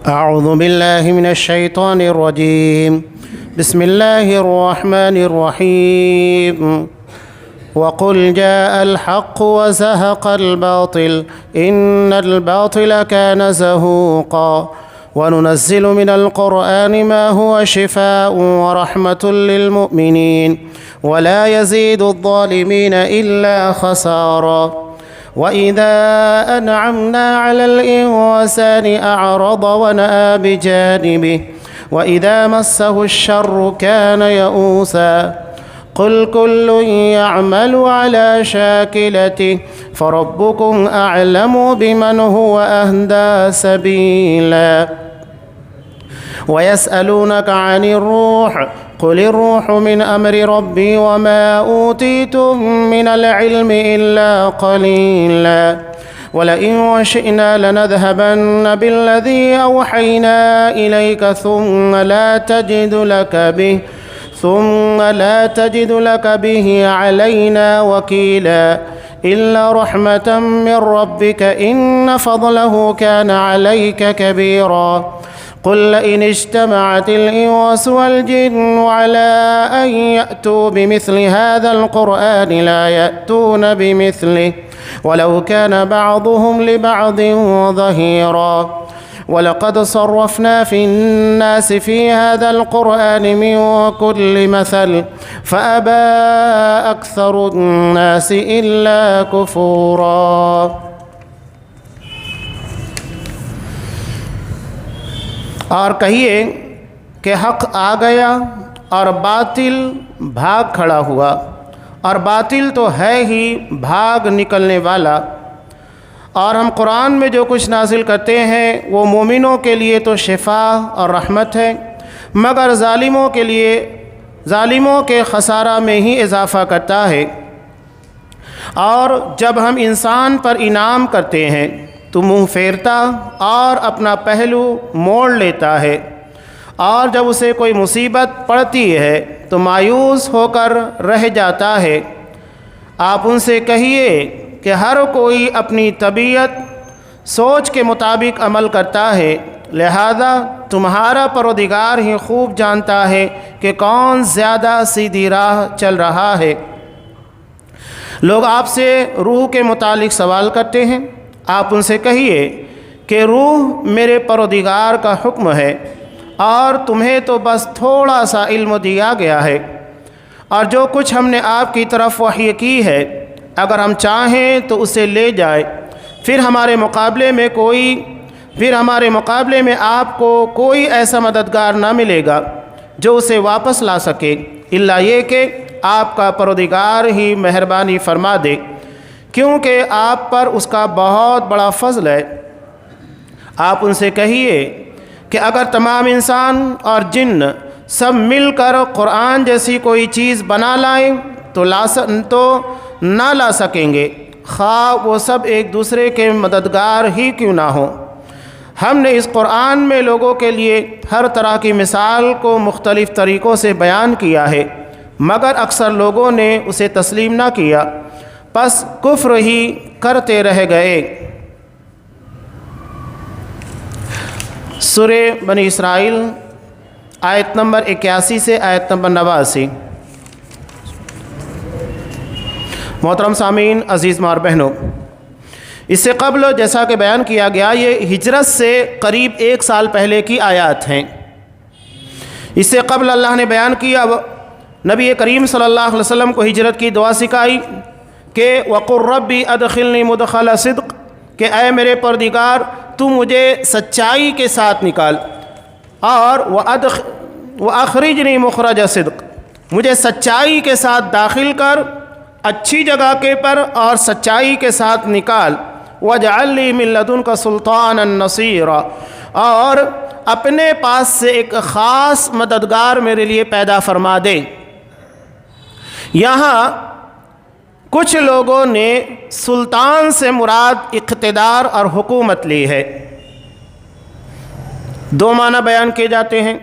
أعوذ بالله من الشيطان الرجيم. بسم الله الرحمن الرحيم. وقل جاء الحق وزهق الباطل إن الباطل كان زهوقا وننزل من القرآن ما هو شفاء ورحمة للمؤمنين ولا يزيد الظالمين إلا خسارا. وإذا أنعمنا على الإنسان أعرض ونأى بجانبه وإذا مسه الشر كان يئوسا. قل كل يعمل على شاكلته فربكم أعلم بمن هو أهدى سبيلا. ويسألونك عن الروح قل الروح من أمر ربي وما أوتيتم من العلم إلا قليلا. ولئن شئنا لنذهبن بالذي أوحينا إليك ثم لا تجد لك به علينا وكيلا إلا رحمة من ربك إن فضله كان عليك كبيرا. قل لئن اجتمعت الإنس والجن على أن يأتوا بمثل هذا القرآن لا يأتون بمثله ولو كان بعضهم لبعض ظهيرا. ولقد صرفنا في الناس في هذا القرآن من كل مثل فأبى أكثر الناس إلا كفورا. اور کہیے کہ حق آ گیا اور باطل بھاگ کھڑا ہوا، اور باطل تو ہے ہی بھاگ نکلنے والا، اور ہم قرآن میں جو کچھ نازل کرتے ہیں وہ مومنوں کے لیے تو شفا اور رحمت ہے، مگر ظالموں کے خسارہ میں ہی اضافہ کرتا ہے۔ اور جب ہم انسان پر انعام کرتے ہیں تو منہ پھیرتا اور اپنا پہلو موڑ لیتا ہے، اور جب اسے کوئی مصیبت پڑتی ہے تو مایوس ہو کر رہ جاتا ہے۔ آپ ان سے کہیے کہ ہر کوئی اپنی طبیعت سوچ کے مطابق عمل کرتا ہے، لہذا تمہارا پروردگار ہی خوب جانتا ہے کہ کون زیادہ سیدھی راہ چل رہا ہے۔ لوگ آپ سے روح کے متعلق سوال کرتے ہیں، آپ ان سے کہیے کہ روح میرے پروردگار کا حکم ہے، اور تمہیں تو بس تھوڑا سا علم دیا گیا ہے، اور جو کچھ ہم نے آپ کی طرف وحی کی ہے اگر ہم چاہیں تو اسے لے جائے، پھر ہمارے مقابلے میں آپ کو کوئی ایسا مددگار نہ ملے گا جو اسے واپس لا سکے، الا یہ کہ آپ کا پروردگار ہی مہربانی فرما دے، کیونکہ آپ پر اس کا بہت بڑا فضل ہے۔ آپ ان سے کہیے کہ اگر تمام انسان اور جن سب مل کر قرآن جیسی کوئی چیز بنا لائیں تو نہ لا سکیں گے، خواہ وہ سب ایک دوسرے کے مددگار ہی کیوں نہ ہوں۔ ہم نے اس قرآن میں لوگوں کے لیے ہر طرح کی مثال کو مختلف طریقوں سے بیان کیا ہے، مگر اکثر لوگوں نے اسے تسلیم نہ کیا، پس کفر ہی کرتے رہ گئے۔ سورہ بنی اسرائیل آیت نمبر 81 سے آیت نمبر 89۔ محترم سامعین، عزیز ماں اور بہنوں، اس سے قبل جیسا کہ بیان کیا گیا یہ ہجرت سے قریب 1 سال پہلے کی آیات ہیں۔ اس سے قبل اللہ نے بیان کیا، نبی کریم صلی اللہ علیہ وسلم کو ہجرت کی دعا سکھائی کہ وَقُلْ رَبِّ أَدْخِلْنِي مُدْخَلَ صِدْقٍ، کہ اے میرے پروردگار تو مجھے سچائی کے ساتھ نکال، اور وَأَخْرِجْنِي مُخْرَجَ صِدْقٍ، مجھے سچائی کے ساتھ داخل کر اچھی جگہ کے پر اور سچائی کے ساتھ نکال، وَاجْعَلْ لِي مِن لَّدُنْكَ سُلْطَانًا نَّصِيرًا، اور اپنے پاس سے ایک خاص مددگار میرے لیے پیدا فرما دے۔ یہاں کچھ لوگوں نے سلطان سے مراد اقتدار اور حکومت لی ہے۔ 2 معنی بیان کیے جاتے ہیں۔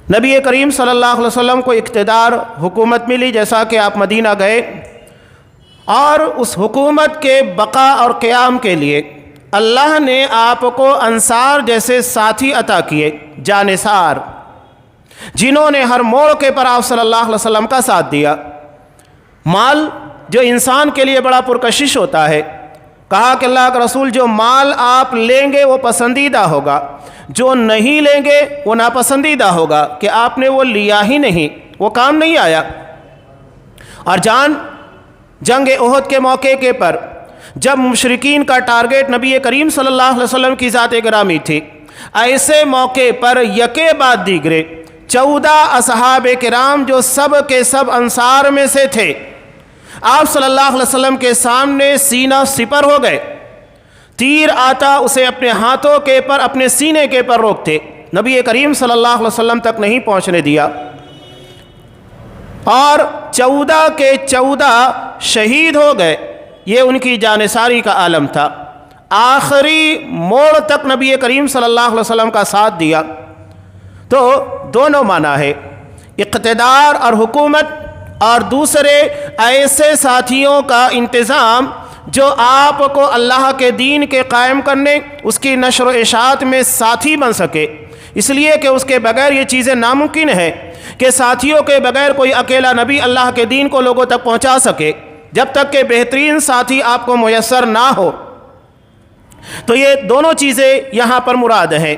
نبی کریم صلی اللہ علیہ وسلم کو اقتدار حکومت ملی، جیسا کہ آپ مدینہ گئے، اور اس حکومت کے بقا اور قیام کے لیے اللہ نے آپ کو انصار جیسے ساتھی عطا کیے، جانثار، جنہوں نے ہر موڑ کے پر آپ صلی اللہ علیہ وسلم کا ساتھ دیا۔ مال جو انسان کے لیے بڑا پرکشش ہوتا ہے، کہا کہ اللہ کا رسول جو مال آپ لیں گے وہ پسندیدہ ہوگا، جو نہیں لیں گے وہ ناپسندیدہ ہوگا، کہ آپ نے وہ لیا ہی نہیں، وہ کام نہیں آیا۔ اور جنگ احد کے موقع کے پر جب مشرکین کا ٹارگیٹ نبی کریم صلی اللہ علیہ وسلم کی ذات گرامی تھی، ایسے موقع پر یکے بعد دیگرے 14 اصحاب کرام جو سب کے سب انصار میں سے تھے، آپ صلی اللہ علیہ وسلم کے سامنے سینہ سپر ہو گئے۔ تیر آتا اسے اپنے ہاتھوں کے پر، اپنے سینے کے پر روکتے، نبی کریم صلی اللہ علیہ وسلم تک نہیں پہنچنے دیا، اور 14 کے 14 شہید ہو گئے۔ یہ ان کی جانثاری کا عالم تھا، آخری موڑ تک نبی کریم صلی اللہ علیہ وسلم کا ساتھ دیا۔ تو دونوں معنی ہے، اقتدار اور حکومت، اور دوسرے ایسے ساتھیوں کا انتظام جو آپ کو اللہ کے دین کے قائم کرنے، اس کی نشر و اشاعت میں ساتھی بن سکے، اس لیے کہ اس کے بغیر یہ چیزیں ناممکن ہیں کہ ساتھیوں کے بغیر کوئی اکیلا نبی اللہ کے دین کو لوگوں تک پہنچا سکے، جب تک کہ بہترین ساتھی آپ کو میسر نہ ہو۔ تو یہ دونوں چیزیں یہاں پر مراد ہیں۔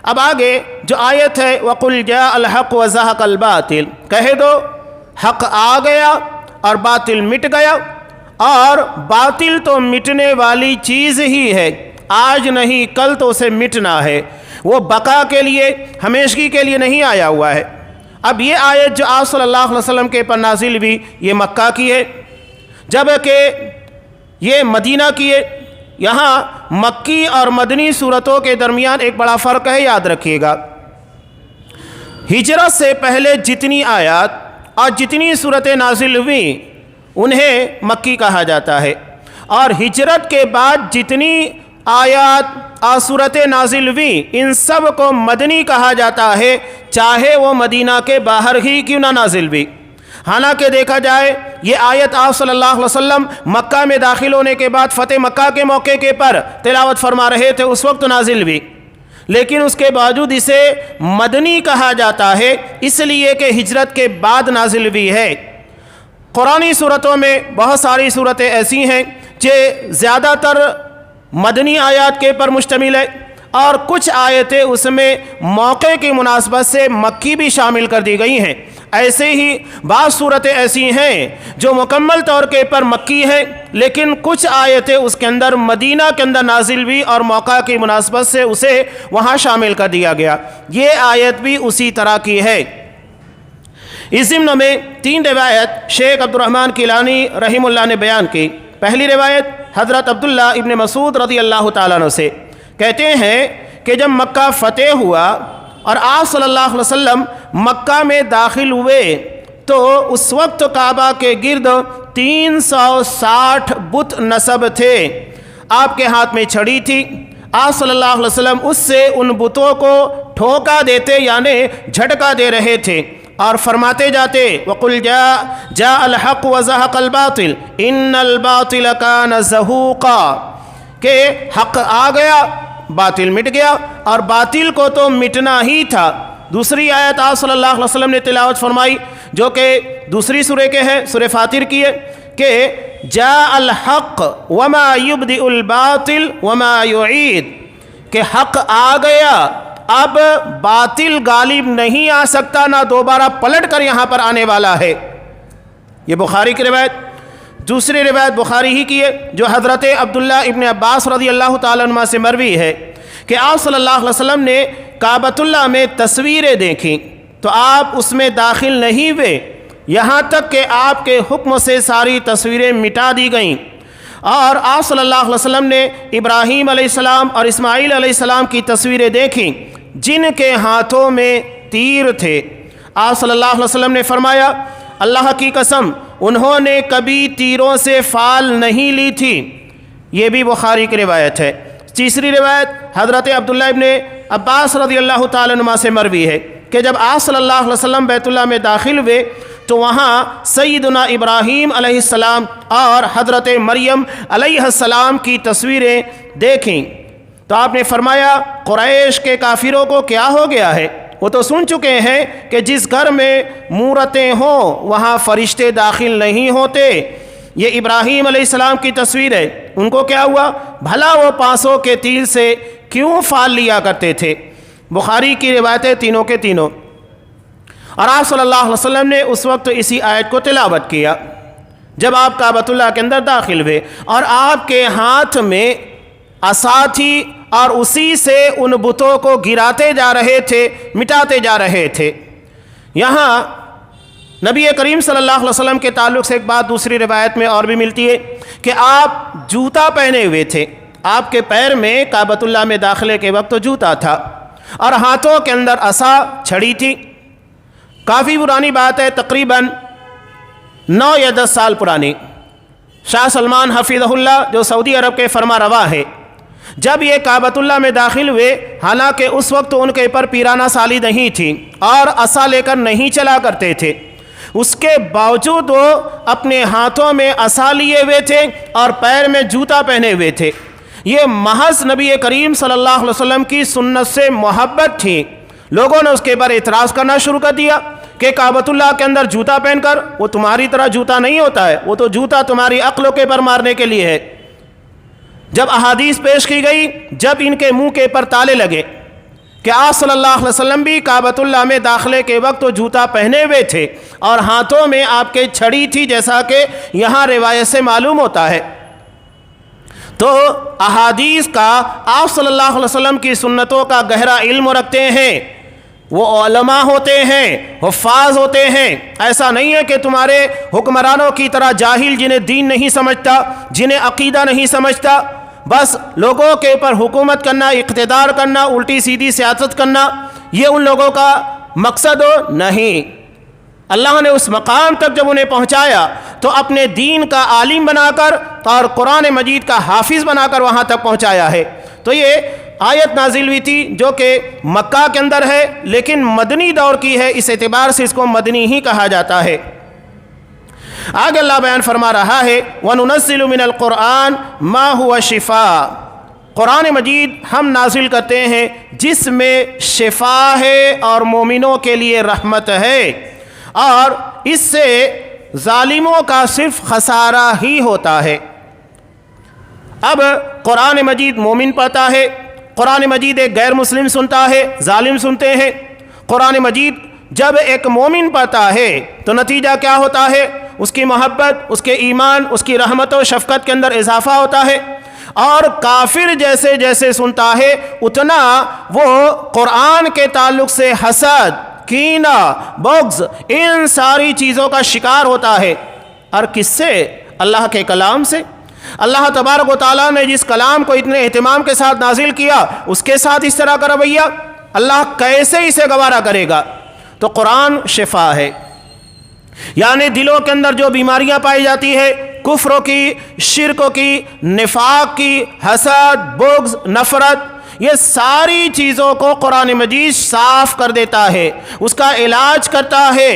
اب آگے جو آیت ہے وَقُلْ جَاءَ الْحَقُّ وَزَهَقَ الْبَاطِلُ، کہہ دو حق آ گیا اور باطل مٹ گیا، اور باطل تو مٹنے والی چیز ہی ہے، آج نہیں کل تو اسے مٹنا ہے، وہ بقا کے لیے، ہمیشگی کے لیے نہیں آیا ہوا ہے۔ اب یہ آیت جو آپ صلی اللہ علیہ وسلم کے پر نازل بھی، یہ مکہ کی ہے، جبکہ یہ مدینہ کی ہے۔ یہاں مکی اور مدنی صورتوں کے درمیان ایک بڑا فرق ہے، یاد رکھیے گا۔ ہجرت سے پہلے جتنی آیات اور جتنی صورتیں نازل ہوئیں انہیں مکی کہا جاتا ہے، اور ہجرت کے بعد جتنی آیات اور صورتیں نازل ہوئیں ان سب کو مدنی کہا جاتا ہے، چاہے وہ مدینہ کے باہر ہی کیوں نہ نازل ہوئی۔ حالانکہ دیکھا جائے یہ آیت آپ صلی اللہ علیہ وسلم مکہ میں داخل ہونے کے بعد فتح مکہ کے موقع کے پر تلاوت فرما رہے تھے، اس وقت نازل ہوئی، لیکن اس کے باوجود اسے مدنی کہا جاتا ہے، اس لیے کہ ہجرت کے بعد نازل ہوئی ہے۔ قرآنی صورتوں میں بہت ساری صورتیں ایسی ہیں جو زیادہ تر مدنی آیات کے پر مشتمل ہے، اور کچھ آیتیں اس میں موقع کی مناسبت سے مکی بھی شامل کر دی گئی ہیں۔ ایسے ہی بعض صورتیں ایسی ہیں جو مکمل طور کے پر مکی ہیں، لیکن کچھ آیتیں اس کے اندر مدینہ کے اندر نازل ہوئی اور موقع کی مناسبت سے اسے وہاں شامل کر دیا گیا۔ یہ آیت بھی اسی طرح کی ہے۔ اس ضمن میں 3 روایت شیخ عبد الرحمن کیلانی رحمہ اللہ نے بیان کی۔ پہلی روایت حضرت عبداللہ ابن مسعود رضی اللہ تعالیٰ عنہ سے، کہتے ہیں کہ جب مکہ فتح ہوا اور آپ صلی اللہ علیہ وسلم مکہ میں داخل ہوئے تو اس وقت کعبہ کے گرد 360 بت نصب تھے۔ آپ کے ہاتھ میں چھڑی تھی، آپ صلی اللہ علیہ وسلم اس سے ان بتوں کو ٹھوکا دیتے، یعنی جھٹکا دے رہے تھے، اور فرماتے جاتے وَقُلْ جَاءَ الْحَقُّ وَزَهَقَ الْبَاطِلُ إِنَّ الْبَاطِلَ كَانَ زَهُوقًا، کہ حق آ گیا، باطل مٹ گیا، اور باطل کو تو مٹنا ہی تھا۔ دوسری آیت آپ صلی اللہ علیہ وسلم نے تلاوت فرمائی جو کہ دوسری سورہ کے ہے، سورہ فاتر کی ہے، کہ جاء الحق وما يبدئ الباطل وما يعيد، کہ حق آ گیا، اب باطل غالب نہیں آ سکتا، نہ دوبارہ پلٹ کر یہاں پر آنے والا ہے۔ یہ بخاری کی روایت۔ دوسری روایت بخاری ہی کی ہے جو حضرت عبداللہ ابن عباس رضی اللہ تعالیٰ عنہ سے مروی ہے کہ آپ صلی اللہ علیہ وسلم نے کعبۃ اللہ میں تصویریں دیکھیں تو آپ اس میں داخل نہیں ہوئے، یہاں تک کہ آپ کے حکم سے ساری تصویریں مٹا دی گئیں، اور آپ صلی اللہ علیہ وسلم نے ابراہیم علیہ السلام اور اسماعیل علیہ السلام کی تصویریں دیکھیں جن کے ہاتھوں میں تیر تھے۔ آپ صلی اللہ علیہ وسلم نے فرمایا اللہ کی قسم انہوں نے کبھی تیروں سے فال نہیں لی تھی۔ یہ بھی بخاری کی روایت ہے۔ تیسری روایت حضرت عبداللہ ابن عباس رضی اللہ تعالیٰ عنہ سے مروی ہے کہ جب آپ صلی اللہ علیہ وسلم بیت اللہ میں داخل ہوئے تو وہاں سیدنا ابراہیم علیہ السلام اور حضرت مریم علیہ السلام کی تصویریں دیکھیں۔ تو آپ نے فرمایا قریش کے کافروں کو کیا ہو گیا ہے؟ وہ تو سن چکے ہیں کہ جس گھر میں مورتیں ہوں وہاں فرشتے داخل نہیں ہوتے۔ یہ ابراہیم علیہ السلام کی تصویر ہے، ان کو کیا ہوا؟ بھلا وہ پانسوں کے تیر سے کیوں فال لیا کرتے تھے؟ بخاری کی روایتیں تینوں کے تینوں۔ اور آپ صلی اللہ علیہ وسلم نے اس وقت اسی آیت کو تلاوت کیا جب آپ کعبۃ اللہ کے اندر داخل ہوئے، اور آپ کے ہاتھ میں عصا تھی اور اسی سے ان بتوں کو گراتے جا رہے تھے، مٹاتے جا رہے تھے۔ یہاں نبی کریم صلی اللہ علیہ وسلم کے تعلق سے ایک بات دوسری روایت میں اور بھی ملتی ہے کہ آپ جوتا پہنے ہوئے تھے، آپ کے پیر میں کعبۃ اللہ میں داخلے کے وقت جوتا تھا اور ہاتھوں کے اندر عصا چھڑی تھی۔ کافی پرانی بات ہے، تقریباً 9 یا 10 سال پرانی۔ شاہ سلمان حفظہ اللہ جو سعودی عرب کے فرما روا ہے، جب یہ کعبۃ اللہ میں داخل ہوئے، حالانکہ اس وقت ان کے پر پیرانہ سالی نہیں تھی اور عصا لے کر نہیں چلا کرتے تھے، اس کے باوجود وہ اپنے ہاتھوں میں عصا لیے ہوئے تھے اور پیر میں جوتا پہنے ہوئے تھے۔ یہ محض نبی کریم صلی اللہ علیہ وسلم کی سنت سے محبت تھی۔ لوگوں نے اس کے اوپر اعتراض کرنا شروع کر دیا کہ کعبۃ اللہ کے اندر جوتا پہن کر، وہ تمہاری طرح جوتا نہیں ہوتا ہے، وہ تو جوتا تمہاری عقلوں کے پر مارنے کے لیے ہے۔ جب احادیث پیش کی گئی، جب ان کے منہ کے پر تالے لگے کہ آپ صلی اللہ علیہ وسلم بھی کعبۃ اللہ میں داخلے کے وقت جوتا پہنے ہوئے تھے اور ہاتھوں میں آپ کے چھڑی تھی، جیسا کہ یہاں روایت سے معلوم ہوتا ہے، تو احادیث کا آپ صلی اللہ علیہ وسلم کی سنتوں کا گہرا علم رکھتے ہیں، وہ علماء ہوتے ہیں، حفاظ ہوتے ہیں۔ ایسا نہیں ہے کہ تمہارے حکمرانوں کی طرح جاہل جنہیں دین نہیں سمجھتا، جنہیں عقیدہ نہیں سمجھتا، بس لوگوں کے اوپر حکومت کرنا، اقتدار کرنا، الٹی سیدھی سیاست کرنا، یہ ان لوگوں کا مقصد ہو نہیں۔ اللہ نے اس مقام تک جب انہیں پہنچایا تو اپنے دین کا عالم بنا کر اور قرآن مجید کا حافظ بنا کر وہاں تک پہنچایا ہے۔ تو یہ آیت نازل ہوئی تھی جو کہ مکہ کے اندر ہے، لیکن مدنی دور کی ہے، اس اعتبار سے اس کو مدنی ہی کہا جاتا ہے۔ آگے اللہ بیان فرما رہا ہے وَنُنَزِّلُ مِنَ الْقُرْآنِ مَا هُوَ شِفَاءٌ، قرآن مجید ہم نازل کرتے ہیں جس میں شفا ہے اور مومنوں کے لیے رحمت ہے، اور اس سے ظالموں کا صرف خسارہ ہی ہوتا ہے۔ اب قرآن مجید مومن پڑھتا ہے، قرآن مجید ایک غیر مسلم سنتا ہے، ظالم سنتے ہیں۔ قرآن مجید جب ایک مومن پڑھتا ہے تو نتیجہ کیا ہوتا ہے؟ اس کی محبت، اس کے ایمان، اس کی رحمت و شفقت کے اندر اضافہ ہوتا ہے، اور کافر جیسے جیسے سنتا ہے اتنا وہ قرآن کے تعلق سے حسد، کینہ، بغض، ان ساری چیزوں کا شکار ہوتا ہے۔ اور کس سے؟ اللہ کے کلام سے۔ اللہ تبارک و تعالیٰ نے جس کلام کو اتنے اہتمام کے ساتھ نازل کیا، اس کے ساتھ اس طرح کا رویہ اللہ کیسے اسے گوارا کرے گا؟ تو قرآن شفا ہے، یعنی دلوں کے اندر جو بیماریاں پائی جاتی ہے، کفروں کی، شرکوں کی، نفاق کی، حسد، بغض، نفرت، یہ ساری چیزوں کو قرآن مجید صاف کر دیتا ہے، اس کا علاج کرتا ہے،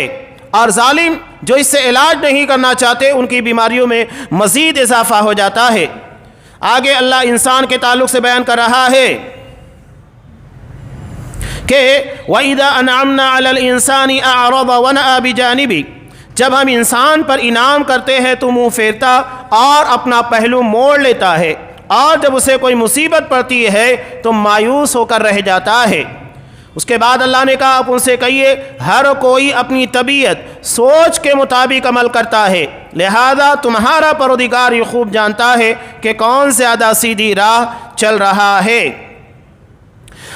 اور ظالم جو اس سے علاج نہیں کرنا چاہتے ان کی بیماریوں میں مزید اضافہ ہو جاتا ہے۔ آگے اللہ انسان کے تعلق سے بیان کر رہا ہے کہ وَإِذَا أَنْعَمْنَا عَلَى الْإِنسَانِ أَعْرَضَ وَنَأَى بِجَانِبِهِ، جب ہم انسان پر انعام کرتے ہیں تو منہ پھیرتا اور اپنا پہلو موڑ لیتا ہے، اور جب اسے کوئی مصیبت پڑتی ہے تو مایوس ہو کر رہ جاتا ہے۔ اس کے بعد اللہ نے کہا آپ ان سے کہیے ہر کوئی اپنی طبیعت، سوچ کے مطابق عمل کرتا ہے، لہذا تمہارا پروردگار یہ خوب جانتا ہے کہ کون زیادہ سیدھی راہ چل رہا ہے۔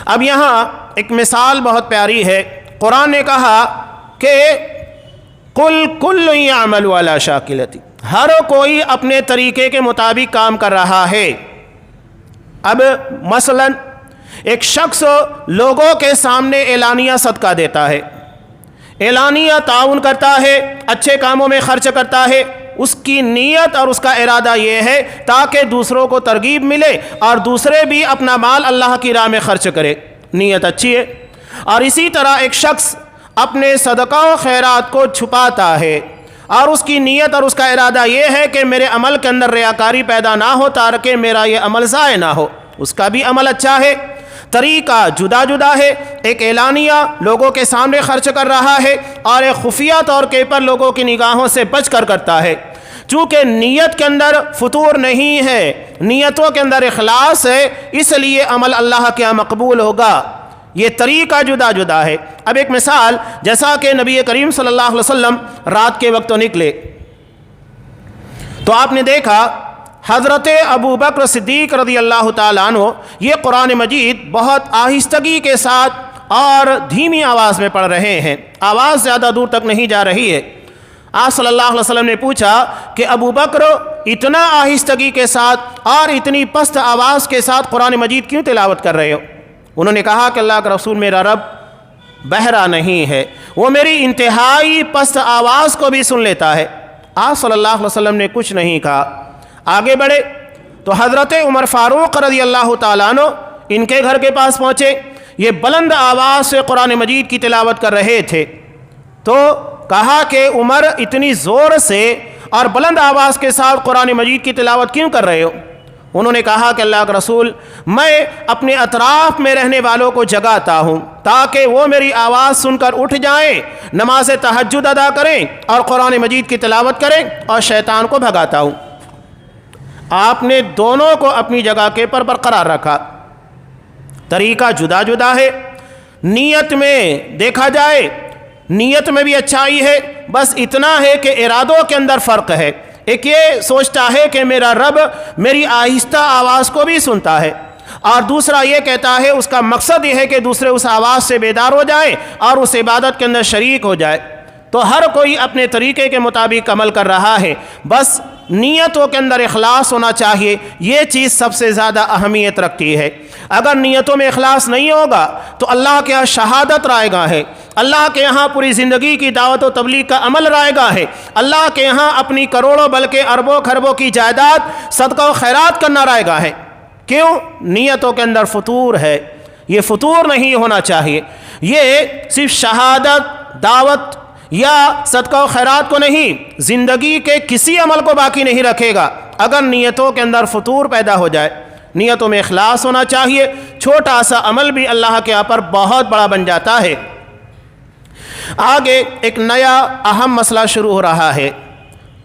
اب یہاں ایک مثال بہت پیاری ہے۔ قرآن نے کہا کہ قُلْ كُلٌّ يَعْمَلُ عَلَى شَاكِلَتِهِ، ہر کوئی اپنے طریقے کے مطابق کام کر رہا ہے۔ اب مثلاً ایک شخص لوگوں کے سامنے اعلانیہ صدقہ دیتا ہے، اعلانیہ تعاون کرتا ہے، اچھے کاموں میں خرچ کرتا ہے، اس کی نیت اور اس کا ارادہ یہ ہے تاکہ دوسروں کو ترغیب ملے اور دوسرے بھی اپنا مال اللہ کی راہ میں خرچ کرے، نیت اچھی ہے۔ اور اسی طرح ایک شخص اپنے صدقہ و خیرات کو چھپاتا ہے اور اس کی نیت اور اس کا ارادہ یہ ہے کہ میرے عمل کے اندر ریاکاری پیدا نہ ہو تاکہ میرا یہ عمل ضائع نہ ہو، اس کا بھی عمل اچھا ہے، طریقہ جدا جدا ہے، ایک اعلانیہ لوگوں کے سامنے خرچ کر رہا ہے اور ایک خفیہ طور کے پر لوگوں کی نگاہوں سے بچ کر کرتا ہے۔ چونکہ نیت کے اندر فطور نہیں ہے، نیتوں کے اندر اخلاص ہے، اس لیے عمل اللہ کے یہاں مقبول ہوگا۔ یہ طریقہ جدا جدا ہے۔ اب ایک مثال، جیسا کہ نبی کریم صلی اللہ علیہ وسلم رات کے وقت نکلے تو آپ نے دیکھا حضرت ابو بکر صدیق رضی اللہ تعالیٰ عنہ یہ قرآن مجید بہت آہستگی کے ساتھ اور دھیمی آواز میں پڑھ رہے ہیں، آواز زیادہ دور تک نہیں جا رہی ہے۔ آپ صلی اللہ علیہ وسلم نے پوچھا کہ ابو بکر اتنا آہستگی کے ساتھ اور اتنی پست آواز کے ساتھ قرآن مجید کیوں تلاوت کر رہے ہو؟ انہوں نے کہا کہ اللہ کا رسول، میرا رب بہرا نہیں ہے، وہ میری انتہائی پست آواز کو بھی سن لیتا ہے۔ آپ صلی اللہ علیہ وسلم نے کچھ نہیں کہا، آگے بڑھے تو حضرت عمر فاروق رضی اللہ تعالیٰ عنہ ان کے گھر کے پاس پہنچے، یہ بلند آواز سے قرآن مجید کی تلاوت کر رہے تھے، تو کہا کہ عمر اتنی زور سے اور بلند آواز کے ساتھ قرآن مجید کی تلاوت کیوں کر رہے ہو؟ انہوں نے کہا کہ اللہ کے رسول، میں اپنے اطراف میں رہنے والوں کو جگاتا ہوں تاکہ وہ میری آواز سن کر اٹھ جائیں، نماز تہجد ادا کریں اور قرآن مجید کی تلاوت کریں، اور شیطان کو بھگاتا ہوں۔ آپ نے دونوں کو اپنی جگہ کے پر برقرار رکھا۔ طریقہ جدا جدا ہے، نیت میں دیکھا جائے نیت میں بھی اچھائی ہے، بس اتنا ہے کہ ارادوں کے اندر فرق ہے۔ ایک یہ سوچتا ہے کہ میرا رب میری آہستہ آواز کو بھی سنتا ہے، اور دوسرا یہ کہتا ہے اس کا مقصد یہ ہے کہ دوسرے اس آواز سے بیدار ہو جائیں اور اس عبادت کے اندر شریک ہو جائے۔ تو ہر کوئی اپنے طریقے کے مطابق عمل کر رہا ہے، بس نیتوں کے اندر اخلاص ہونا چاہیے، یہ چیز سب سے زیادہ اہمیت رکھتی ہے۔ اگر نیتوں میں اخلاص نہیں ہوگا تو اللہ کے یہاں شہادت رائے گاہ ہے، اللہ کے یہاں پوری زندگی کی دعوت و تبلیغ کا عمل رائے گاہ ہے، اللہ کے یہاں اپنی کروڑوں بلکہ اربوں خربوں کی جائیداد صدقہ و خیرات کرنا رائے گاہ ہے۔ کیوں؟ نیتوں کے اندر فطور ہے، یہ فطور نہیں ہونا چاہیے۔ یہ صرف شہادت، دعوت یا صدقہ و خیرات کو نہیں، زندگی کے کسی عمل کو باقی نہیں رکھے گا اگر نیتوں کے اندر فطور پیدا ہو جائے۔ نیتوں میں اخلاص ہونا چاہیے، چھوٹا سا عمل بھی اللہ کے یہاں پر بہت بڑا بن جاتا ہے۔ آگے ایک نیا اہم مسئلہ شروع ہو رہا ہے،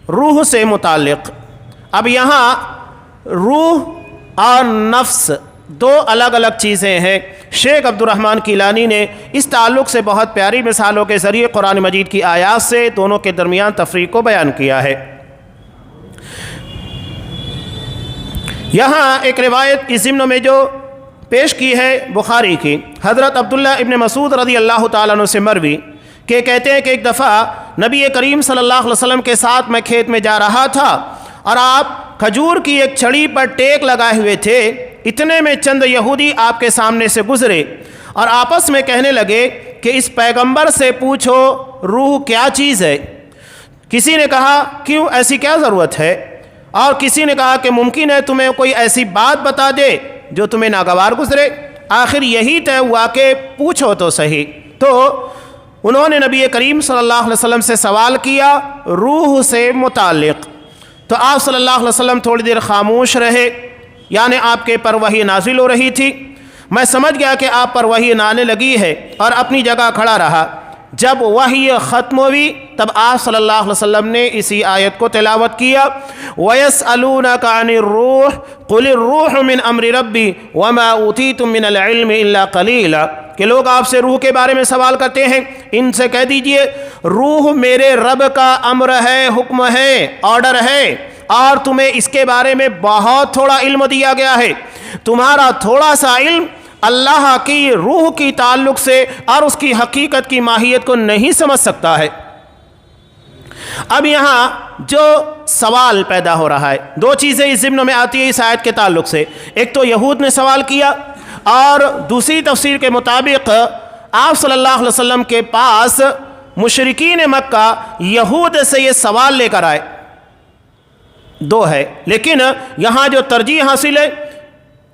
روح سے متعلق۔ اب یہاں روح اور نفس دو الگ الگ چیزیں ہیں۔ شیخ عبد الرحمن کیلانی نے اس تعلق سے بہت پیاری مثالوں کے ذریعے قرآن مجید کی آیات سے دونوں کے درمیان تفریق کو بیان کیا ہے۔ یہاں ایک روایت اس ضمن میں جو پیش کی ہے بخاری کی، حضرت عبداللہ ابن مسعود رضی اللہ تعالیٰ عنہ سے مروی کہ کہتے ہیں کہ ایک دفعہ نبی کریم صلی اللہ علیہ وسلم کے ساتھ میں کھیت میں جا رہا تھا اور آپ کھجور کی ایک چھڑی پر ٹیک لگائے ہوئے تھے، اتنے میں چند یہودی آپ کے سامنے سے گزرے اور آپس میں کہنے لگے کہ اس پیغمبر سے پوچھو روح کیا چیز ہے۔ کسی نے کہا کیوں، ایسی کیا ضرورت ہے؟ اور کسی نے کہا کہ ممکن ہے تمہیں کوئی ایسی بات بتا دے جو تمہیں ناگوار گزرے۔ آخر یہی طے ہوا کہ پوچھو تو صحیح۔ تو انہوں نے نبی کریم صلی اللہ علیہ وسلم سے سوال کیا روح سے متعلق، تو آپ صلی اللہ علیہ وسلم تھوڑی دیر خاموش رہے، یعنی آپ کے پر وحی نازل ہو رہی تھی۔ میں سمجھ گیا کہ آپ پر وحی آنے لگی ہے اور اپنی جگہ کھڑا رہا۔ جب وحی ختم ہوئی تب آپ صلی اللہ علیہ وسلم نے اسی آیت کو تلاوت کیا، وَيَسْأَلُونَكَ عَنِ الرُّوحِ قُلِ الرُّوحُ مِنْ أَمْرِ رَبِّي وَمَا أُوتِيتُم مِّنَ الْعِلْمِ إِلَّا قَلِيلًا، کہ لوگ آپ سے روح کے بارے میں سوال کرتے ہیں، ان سے کہہ دیجئے روح میرے رب کا امر ہے، حکم ہے، آرڈر ہے، اور تمہیں اس کے بارے میں بہت تھوڑا علم دیا گیا ہے۔ تمہارا تھوڑا سا علم اللہ کی روح کی تعلق سے اور اس کی حقیقت کی ماہیت کو نہیں سمجھ سکتا ہے۔ اب یہاں جو سوال پیدا ہو رہا ہے، دو چیزیں اس ضمن میں آتی ہے اس آیت کے تعلق سے۔ ایک تو یہود نے سوال کیا، اور دوسری تفسیر کے مطابق آپ صلی اللہ علیہ وسلم کے پاس مشرکین مکہ یہود سے یہ سوال لے کر آئے۔ دو ہے، لیکن یہاں جو ترجیح حاصل ہے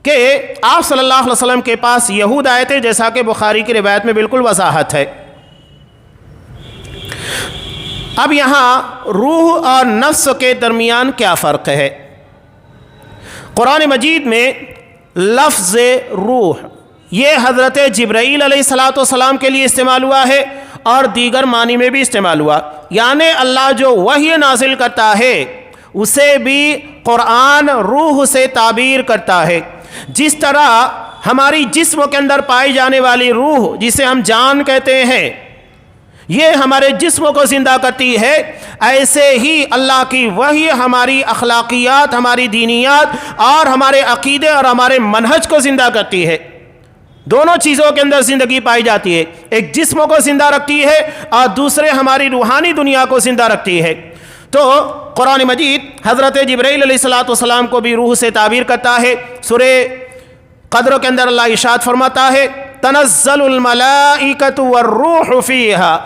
کہ آپ صلی اللہ علیہ وسلم کے پاس یہود آئے تھے، جیسا کہ بخاری کی روایت میں بالکل وضاحت ہے۔ اب یہاں روح اور نفس کے درمیان کیا فرق ہے؟ قرآن مجید میں لفظ روح یہ حضرت جبرائیل علیہ السلام کے لیے استعمال ہوا ہے اور دیگر معنی میں بھی استعمال ہوا، یعنی اللہ جو وحی نازل کرتا ہے اسے بھی قرآن روح سے تعبیر کرتا ہے۔ جس طرح ہماری جسم کے اندر پائی جانے والی روح جسے ہم جان کہتے ہیں یہ ہمارے جسم کو زندہ کرتی ہے، ایسے ہی اللہ کی وحی ہماری اخلاقیات، ہماری دینیات اور ہمارے عقیدے اور ہمارے منہج کو زندہ کرتی ہے۔ دونوں چیزوں کے اندر زندگی پائی جاتی ہے، ایک جسم کو زندہ رکھتی ہے اور دوسرے ہماری روحانی دنیا کو زندہ رکھتی ہے۔ تو قرآن مجید حضرت جبرائیل علیہ السلام کو بھی روح سے تعبیر کرتا ہے۔ سورہ قدر کے اندر اللہ ارشاد فرماتا ہے تنزل الملائکۃ والروح فیہا،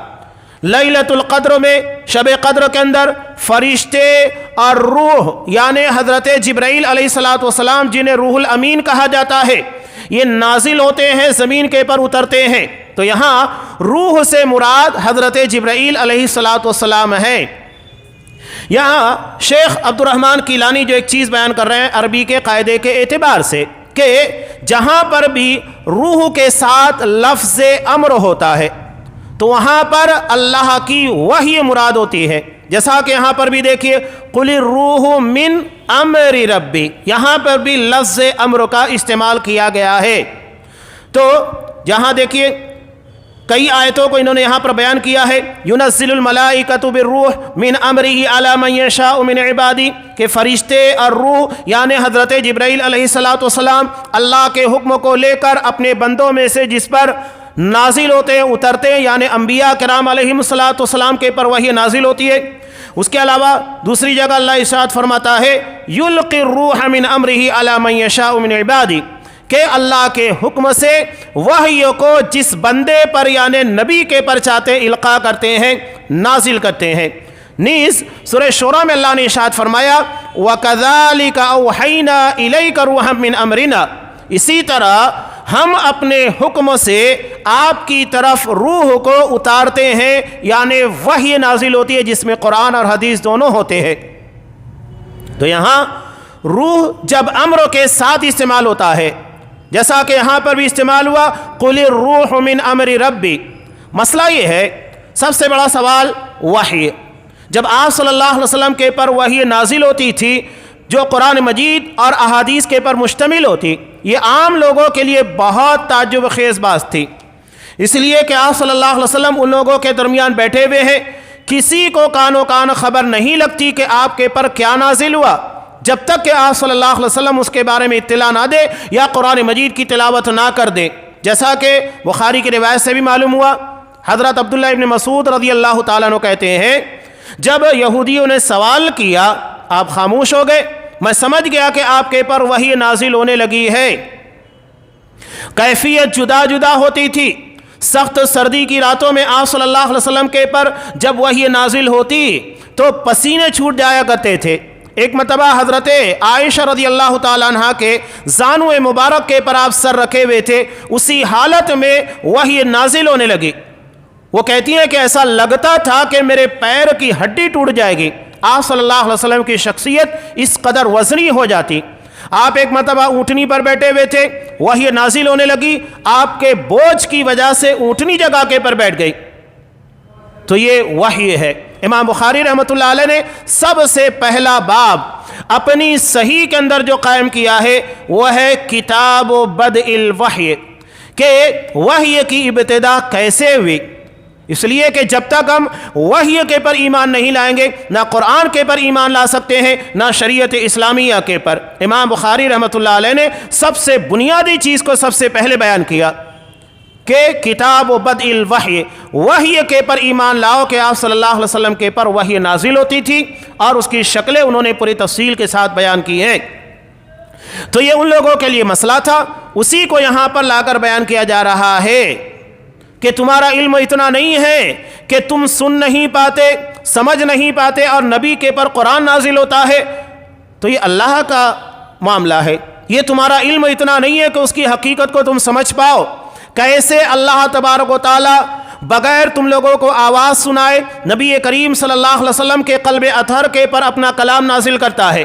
لیلۃ القدر میں، شب قدر کے اندر فرشتے اور روح یعنی حضرت جبرائیل علیہ السلام جنہیں روح الامین کہا جاتا ہے یہ نازل ہوتے ہیں، زمین کے پر اترتے ہیں۔ تو یہاں روح سے مراد حضرت جبرائیل علیہ السلام ہے۔ یہاں شیخ عبد الرحمن کیلانی جو ایک چیز بیان کر رہے ہیں عربی کے قاعدے کے اعتبار سے کہ جہاں پر بھی روح کے ساتھ لفظ امر ہوتا ہے تو وہاں پر اللہ کی وحی مراد ہوتی ہے، جیسا کہ یہاں پر بھی دیکھیے قل الروح من امر ربی، یہاں پر بھی لفظ امر کا استعمال کیا گیا ہے۔ تو جہاں دیکھیے کئی آیتوں کو انہوں نے یہاں پر بیان کیا ہے ینزل الملائکۃ بالروح من امرہ علی من یشاء من عبادی، کہ فرشتے اور روح یعنی حضرت جبرائیل علیہ السلام اللہ کے حکم کو لے کر اپنے بندوں میں سے جس پر نازل ہوتے ہیں، اترتے ہیں، یعنی انبیاء کرام علیہم السلام کے پر وحی نازل ہوتی ہے۔ اس کے علاوہ دوسری جگہ اللہ ارشاد فرماتا ہے یلقی الروح من امرہ علی من یشاء من عبادی، کہ اللہ کے حکم سے وحی کو جس بندے پر یعنی نبی کے پر چاہتے القاء کرتے ہیں، نازل کرتے ہیں۔ نیز سورہ شورى میں اللہ نے ارشاد فرمایا وَكَذَلِكَ أَوْحَيْنَا إِلَيْكَ رُوحًا مِّنْ أَمْرِنَا، اسی طرح ہم اپنے حکم سے آپ کی طرف روح کو اتارتے ہیں، یعنی وحی نازل ہوتی ہے جس میں قرآن اور حدیث دونوں ہوتے ہیں۔ تو یہاں روح جب امر کے ساتھ استعمال ہوتا ہے جیسا کہ یہاں پر بھی استعمال ہوا قل الروح من امر ربی، مسئلہ یہ ہے سب سے بڑا سوال وحی، جب آپ صلی اللہ علیہ وسلم کے پر وحی نازل ہوتی تھی جو قرآن مجید اور احادیث کے پر مشتمل ہوتی، یہ عام لوگوں کے لیے بہت تعجب خیز بات تھی، اس لیے کہ آپ صلی اللہ علیہ وسلم ان لوگوں کے درمیان بیٹھے ہوئے ہیں، کسی کو کان و کان خبر نہیں لگتی کہ آپ کے پر کیا نازل ہوا جب تک کہ آپ صلی اللہ علیہ وسلم اس کے بارے میں اطلاع نہ دے یا قرآن مجید کی تلاوت نہ کر دے، جیسا کہ بخاری کی روایت سے بھی معلوم ہوا۔ حضرت عبداللہ ابن مسعود رضی اللہ تعالیٰ عنہ کہتے ہیں جب یہودیوں نے سوال کیا آپ خاموش ہو گئے، میں سمجھ گیا کہ آپ کے پر وحی نازل ہونے لگی ہے۔ کیفیت جدا جدا ہوتی تھی، سخت سردی کی راتوں میں آپ صلی اللہ علیہ وسلم کے پر جب وحی نازل ہوتی تو پسینے چھوٹ جایا کرتے تھے۔ ایک مرتبہ حضرت عائشہ رضی اللہ تعالیٰ عنہ کے زانو مبارک کے پر آپ سر رکھے ہوئے تھے، اسی حالت میں وحی نازل ہونے لگی۔ وہ کہتی ہیں کہ ایسا لگتا تھا کہ میرے پیر کی ہڈی ٹوٹ جائے گی، آپ صلی اللہ علیہ وسلم کی شخصیت اس قدر وزنی ہو جاتی۔ آپ ایک مرتبہ اونٹنی پر بیٹھے ہوئے تھے، وحی نازل ہونے لگی، آپ کے بوجھ کی وجہ سے اونٹنی جگہ کے پر بیٹھ گئی، تو یہ وحی ہے۔ امام بخاری رحمۃ اللہ علیہ نے سب سے پہلا باب اپنی صحیح کے اندر جو قائم کیا ہے وہ ہے کتاب بدء الوحی، کہ وحی کی ابتدا کیسے ہوئی، اس لیے کہ جب تک ہم وحی کے پر ایمان نہیں لائیں گے نہ قرآن کے پر ایمان لا سکتے ہیں نہ شریعت اسلامیہ کے پر۔ امام بخاری رحمۃ اللہ علیہ نے سب سے بنیادی چیز کو سب سے پہلے بیان کیا کہ کتاب بدء الوحی، وحی کے پر ایمان لاؤ کہ آپ صلی اللہ علیہ وسلم کے پر وحی نازل ہوتی تھی اور اس کی شکلیں انہوں نے پوری تفصیل کے ساتھ بیان کی ہیں۔ تو یہ ان لوگوں کے لیے مسئلہ تھا، اسی کو یہاں پر لا کر بیان کیا جا رہا ہے کہ تمہارا علم اتنا نہیں ہے کہ تم سن نہیں پاتے، سمجھ نہیں پاتے اور نبی کے پر قرآن نازل ہوتا ہے، تو یہ اللہ کا معاملہ ہے۔ یہ تمہارا علم اتنا نہیں ہے کہ اس کی حقیقت کو تم سمجھ پاؤ، کیسے اللہ تبارک و تعالی بغیر تم لوگوں کو آواز سنائے نبی کریم صلی اللہ علیہ وسلم کے قلب اطہر کے پر اپنا کلام نازل کرتا ہے۔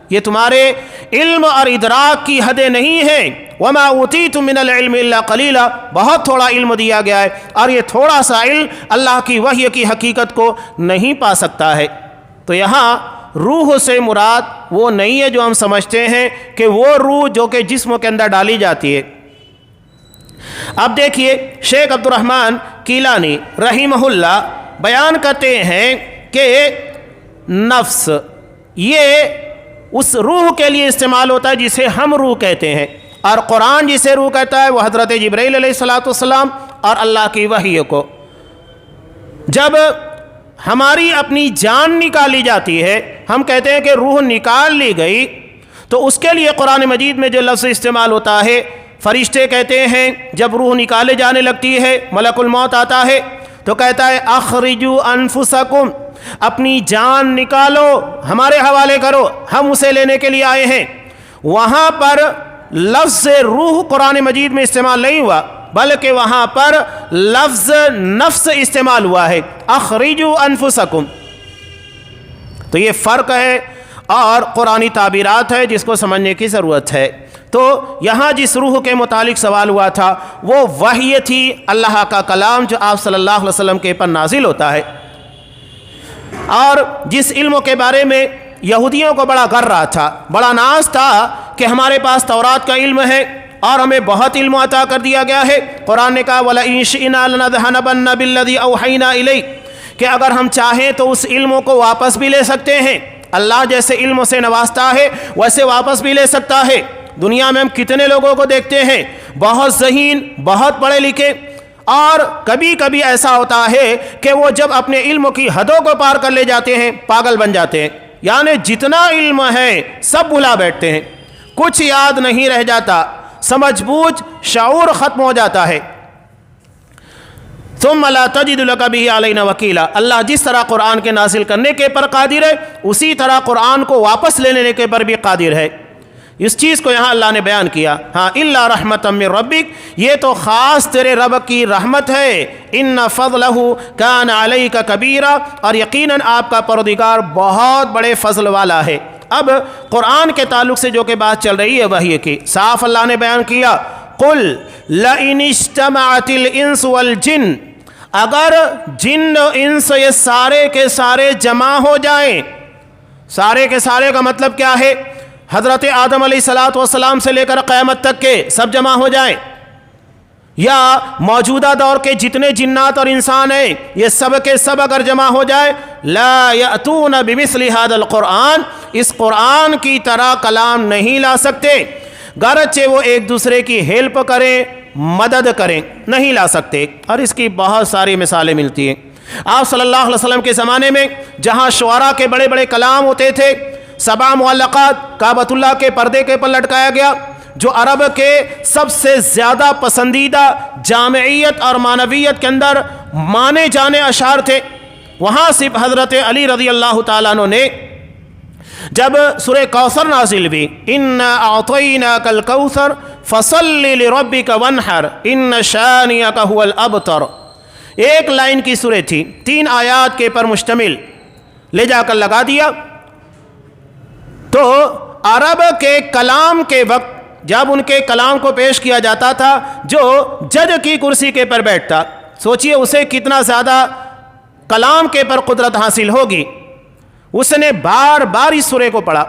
یہ تمہارے علم اور ادراک کی حدیں نہیں ہیں. وما اوتیتم من العلم الا قلیلا، بہت تھوڑا علم دیا گیا ہے، اور یہ تھوڑا سا علم اللہ کی وحی کی حقیقت کو نہیں پا سکتا ہے. تو یہاں روح سے مراد وہ نہیں ہے جو ہم سمجھتے ہیں کہ وہ روح جو کہ جسم کے اندر ڈالی جاتی ہے. اب دیکھیے شیخ عبد الرحمن کیلانی رحمہ اللہ بیان کرتے ہیں کہ نفس یہ اس روح کے لیے استعمال ہوتا ہے جسے ہم روح کہتے ہیں، اور قرآن جسے روح کہتا ہے وہ حضرت جبرائیل علیہ السلام اور اللہ کی وحی کو. جب ہماری اپنی جان نکالی جاتی ہے، ہم کہتے ہیں کہ روح نکال لی گئی، تو اس کے لیے قرآن مجید میں جو لفظ استعمال ہوتا ہے، فرشتے کہتے ہیں جب روح نکالے جانے لگتی ہے، ملک الموت آتا ہے تو کہتا ہے اخرجوا انفسکم، اپنی جان نکالو، ہمارے حوالے کرو، ہم اسے لینے کے لیے آئے ہیں. وہاں پر لفظ روح قرآن مجید میں استعمال نہیں ہوا، بلکہ وہاں پر لفظ نفس استعمال ہوا ہے، اخرجوا انفسکم. تو یہ فرق ہے اور قرآنی تعبیرات ہے جس کو سمجھنے کی ضرورت ہے. تو یہاں جس روح کے متعلق سوال ہوا تھا وہ وحی تھی، اللہ کا کلام جو آپ صلی اللہ علیہ وسلم کے پر نازل ہوتا ہے. اور جس علم کے بارے میں یہودیوں کو بڑا غر رہا تھا، بڑا ناز تھا کہ ہمارے پاس تورات کا علم ہے اور ہمیں بہت علم عطا کر دیا گیا ہے. قرآن نے کہا وَلَئِن شِئْنَا لَنَذْهَبَنَّ بِالَّذِي أَوْحَيْنَا إِلَيْكَ، کہ اگر ہم چاہیں تو اس علم کو واپس بھی لے سکتے ہیں. اللہ جیسے علم سے نوازتا ہے ویسے واپس بھی لے سکتا ہے. دنیا میں ہم کتنے لوگوں کو دیکھتے ہیں بہت ذہین، بہت پڑھے لکھے، اور کبھی کبھی ایسا ہوتا ہے کہ وہ جب اپنے علم کی حدوں کو پار کر لے جاتے ہیں پاگل بن جاتے ہیں. یعنی جتنا علم ہے سب بھلا بیٹھتے ہیں، کچھ یاد نہیں رہ جاتا، سمجھ بوجھ شعور ختم ہو جاتا ہے. ثم لا تجد لك به علينا وکیلا، اللہ جس طرح قرآن کے نازل کرنے کے پر قادر ہے اسی طرح قرآن کو واپس لینے کے پر بھی قادر ہے. اس چیز کو یہاں اللہ نے بیان کیا. ہاں الا رحمتا من ربک، یہ تو خاص تیرے رب کی رحمت ہے. ان فضلہ کان علیک کبیرا، اور یقیناً آپ کا پروردگار بہت بڑے فضل والا ہے. اب قرآن کے تعلق سے جو کہ بات چل رہی ہے وحی کی، صاف اللہ نے بیان کیا قل لئن اجتمعت الانس والجن، اگر جن و انس یہ سارے کے سارے جمع ہو جائیں. سارے کے سارے کا مطلب کیا ہے؟ حضرت آدم علیہ السلام سے لے کر قیامت تک کے سب جمع ہو جائیں، یا موجودہ دور کے جتنے جنات اور انسان ہیں یہ سب کے سب اگر جمع ہو جائے، لا یأتون بمثل هذا القرآن، اس قرآن کی طرح کلام نہیں لا سکتے، گرچہ وہ ایک دوسرے کی ہیلپ کریں، مدد کریں، نہیں لا سکتے. اور اس کی بہت ساری مثالیں ملتی ہیں. آپ صلی اللہ علیہ وسلم کے زمانے میں جہاں شعراء کے بڑے بڑے کلام ہوتے تھے، 7 معلقات کعبۃ اللہ کے پردے کے پر لٹکایا گیا، جو عرب کے سب سے زیادہ پسندیدہ جامعیت اور معنویت کے اندر مانے جانے اشعار تھے. وہاں صرف حضرت علی رضی اللہ تعالیٰ عنہ نے جب سورہ کوثر نازل ہوئی، اِنَّا أَعْطَيْنَاكَ الْكَوْثَرَ فَصَلِّ لِرَبِّكَ وَانْحَرْ إِنَّ شَانِئَكَ هُوَ الْأَبْتَرُ، ایک لائن کی سورہ تھی، 3 آیات کے پر مشتمل، لے جا کر لگا دیا. تو عرب کے کلام کے وقت جب ان کے کلام کو پیش کیا جاتا تھا، جو جج کی کرسی کے پر بیٹھتا، سوچئے اسے کتنا زیادہ کلام کے پر قدرت حاصل ہوگی. اس نے بار بار اس سورے کو پڑھا،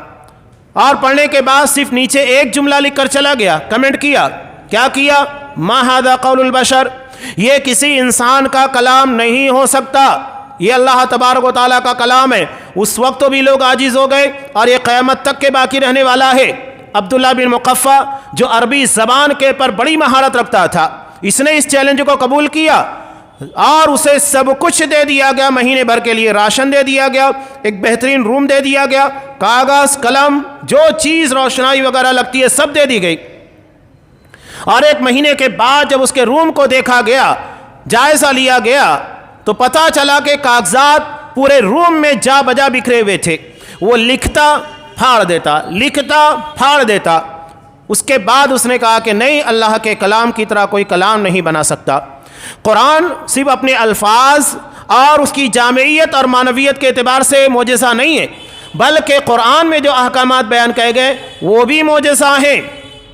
اور پڑھنے کے بعد صرف نیچے ایک جملہ لکھ کر چلا گیا، کمنٹ کیا. کیا کیا؟ ما ھذا قول البشر، یہ کسی انسان کا کلام نہیں ہو سکتا، یہ اللہ تبارک و تعالیٰ کا کلام ہے. اس وقت تو بھی لوگ عاجز ہو گئے، اور یہ قیامت تک کے باقی رہنے والا ہے. عبداللہ بن مقفع جو عربی زبان کے پر بڑی مہارت رکھتا تھا، اس نے اس چیلنج کو قبول کیا، اور اسے سب کچھ دے دیا گیا. مہینے بھر کے لیے راشن دے دیا گیا، ایک بہترین روم دے دیا گیا، کاغذ قلم جو چیز روشنائی وغیرہ لگتی ہے سب دے دی گئی. اور ایک مہینے کے بعد جب اس کے روم کو دیکھا گیا، جائزہ لیا گیا، تو پتہ چلا کہ کاغذات پورے روم میں جا بجا بکھرے ہوئے تھے. وہ لکھتا پھاڑ دیتا، لکھتا پھاڑ دیتا. اس کے بعد اس نے کہا کہ نہیں، اللہ کے کلام کی طرح کوئی کلام نہیں بنا سکتا. قرآن صرف اپنے الفاظ اور اس کی جامعیت اور معنویت کے اعتبار سے معجزہ نہیں ہے، بلکہ قرآن میں جو احکامات بیان کیے گئے وہ بھی معجزہ ہیں۔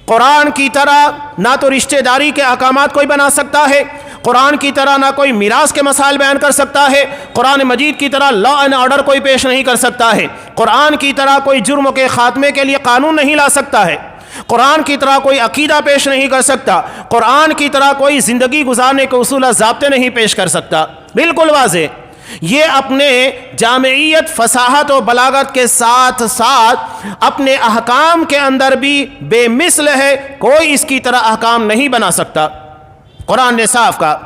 قرآن کی طرح نہ تو رشتہ داری کے احکامات کوئی بنا سکتا ہے، قرآن کی طرح نہ کوئی میراث کے مسائل بیان کر سکتا ہے، قرآن مجید کی طرح لا اینڈ آرڈر کوئی پیش نہیں کر سکتا ہے، قرآن کی طرح کوئی جرم کے خاتمے کے لیے قانون نہیں لا سکتا ہے، قرآن کی طرح کوئی عقیدہ پیش نہیں کر سکتا، قرآن کی طرح کوئی زندگی گزارنے کے اصول و ضابطے نہیں پیش کر سکتا۔ بالکل واضح، یہ اپنے جامعیت، فصاحت و بلاغت کے ساتھ ساتھ اپنے احکام کے اندر بھی بے مثل ہے، کوئی اس کی طرح احکام نہیں بنا سکتا۔ قرآن نے صاف کہا،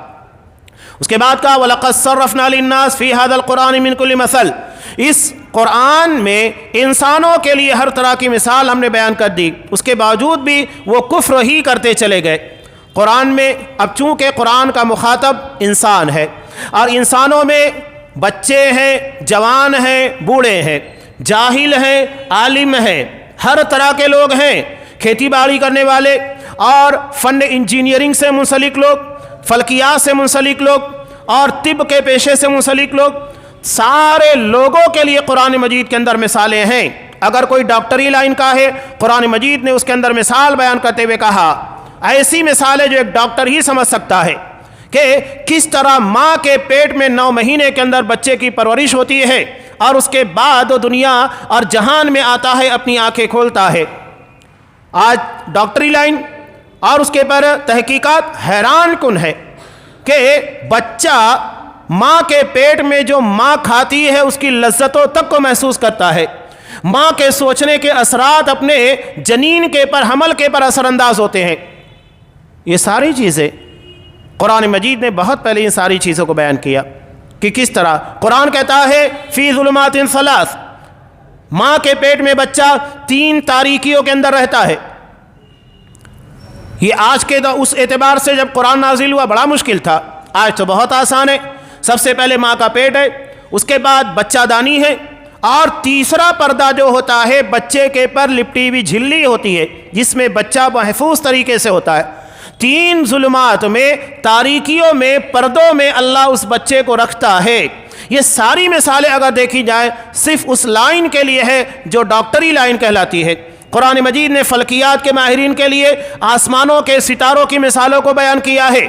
اس کے بعد کہا وَلَقَدْ صَرَّفْنَا لِلنَّاسِ فِي هَذَا الْقُرْآنِ مِنْ كُلِّ مَثَلٍ، اس قرآن میں انسانوں کے لیے ہر طرح کی مثال ہم نے بیان کر دی، اس کے باوجود بھی وہ کفر ہی کرتے چلے گئے۔ قرآن میں اب چونکہ قرآن کا مخاطب انسان ہے، اور انسانوں میں بچے ہیں، جوان ہیں، بوڑھے ہیں، جاہل ہیں، عالم ہیں، ہر طرح کے لوگ ہیں، کھیتی باڑی کرنے والے اور فن انجینئرنگ سے منسلک لوگ، فلکیات سے منسلک لوگ اور طب کے پیشے سے منسلک لوگ، سارے لوگوں کے لیے قرآن مجید کے اندر مثالیں ہیں۔ اگر کوئی ڈاکٹری لائن کا ہے، قرآن مجید نے اس کے اندر مثال بیان کرتے ہوئے کہا، ایسی مثال ہے جو ایک ڈاکٹر ہی سمجھ سکتا ہے کہ کس طرح ماں کے پیٹ میں 9 مہینے کے اندر بچے کی پرورش ہوتی ہے اور اس کے بعد وہ دنیا اور جہان میں آتا ہے، اپنی آنکھیں کھولتا ہے۔ آج ڈاکٹری لائن اور اس کے پر تحقیقات حیران کن ہے کہ بچہ ماں کے پیٹ میں جو ماں کھاتی ہے اس کی لذتوں تک کو محسوس کرتا ہے، ماں کے سوچنے کے اثرات اپنے جنین کے پر، حمل کے پر اثر انداز ہوتے ہیں۔ یہ ساری چیزیں قرآن مجید نے بہت پہلے ان ساری چیزوں کو بیان کیا کہ کس طرح قرآن کہتا ہے فی ظلمات ثلاث، ماں کے پیٹ میں بچہ 3 تاریکیوں کے اندر رہتا ہے۔ یہ آج کے اس اعتبار سے جب قرآن نازل ہوا بڑا مشکل تھا، آج تو بہت آسان ہے۔ سب سے پہلے ماں کا پیٹ ہے، اس کے بعد بچہ دانی ہے، اور تیسرا پردہ جو ہوتا ہے بچے کے پر لپٹی ہوئی جھلی ہوتی ہے جس میں بچہ محفوظ طریقے سے ہوتا ہے۔ 3 ظلمات میں، تاریکیوں میں، پردوں میں اللہ اس بچے کو رکھتا ہے۔ یہ ساری مثالیں اگر دیکھی جائیں صرف اس لائن کے لیے ہے جو ڈاکٹری لائن کہلاتی ہے۔ قرآن مجید نے فلکیات کے ماہرین کے لیے آسمانوں کے ستاروں کی مثالوں کو بیان کیا ہے،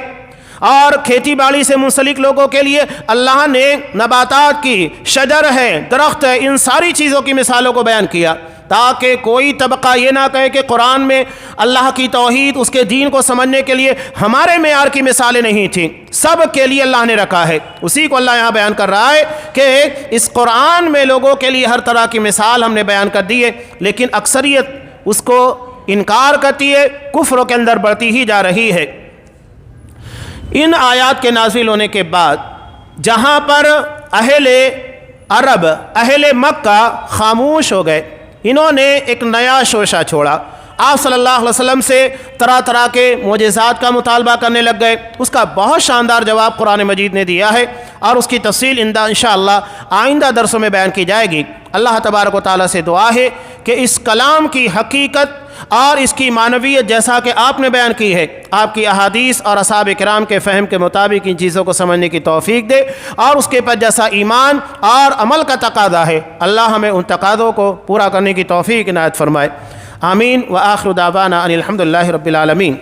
اور کھیتی باڑی سے منسلک لوگوں کے لیے اللہ نے نباتات کی، شجر ہے، درخت ہے، ان ساری چیزوں کی مثالوں کو بیان کیا، تاکہ کوئی طبقہ یہ نہ کہے کہ قرآن میں اللہ کی توحید، اس کے دین کو سمجھنے کے لیے ہمارے معیار کی مثالیں نہیں تھیں۔ سب کے لیے اللہ نے رکھا ہے، اسی کو اللہ یہاں بیان کر رہا ہے کہ اس قرآن میں لوگوں کے لیے ہر طرح کی مثال ہم نے بیان کر دی ہے، لیکن اکثریت اس کو انکار کرتی ہے، کفر کے اندر بڑھتی ہی جا رہی ہے۔ ان آیات کے نازل ہونے کے بعد جہاں پر اہل عرب، اہل مکہ خاموش ہو گئے، انہوں نے ایک نیا شوشہ چھوڑا، آپ صلی اللہ علیہ وسلم سے طرح طرح کے معجزات کا مطالبہ کرنے لگ گئے۔ اس کا بہت شاندار جواب قرآن مجید نے دیا ہے، اور اس کی تفصیل انشاءاللہ آئندہ درسوں میں بیان کی جائے گی۔ اللہ تبارک و تعالیٰ سے دعا ہے کہ اس کلام کی حقیقت اور اس کی معنویت جیسا کہ آپ نے بیان کی ہے، آپ کی احادیث اور اصحاب کرام کے فہم کے مطابق ان چیزوں کو سمجھنے کی توفیق دے، اور اس کے پر جیسا ایمان اور عمل کا تقاضا ہے اللہ ہمیں ان تقاضوں کو پورا کرنے کی توفیق عنایت فرمائے۔ آمین۔ وآخر دعوانا ان الحمد للہ رب العالمین۔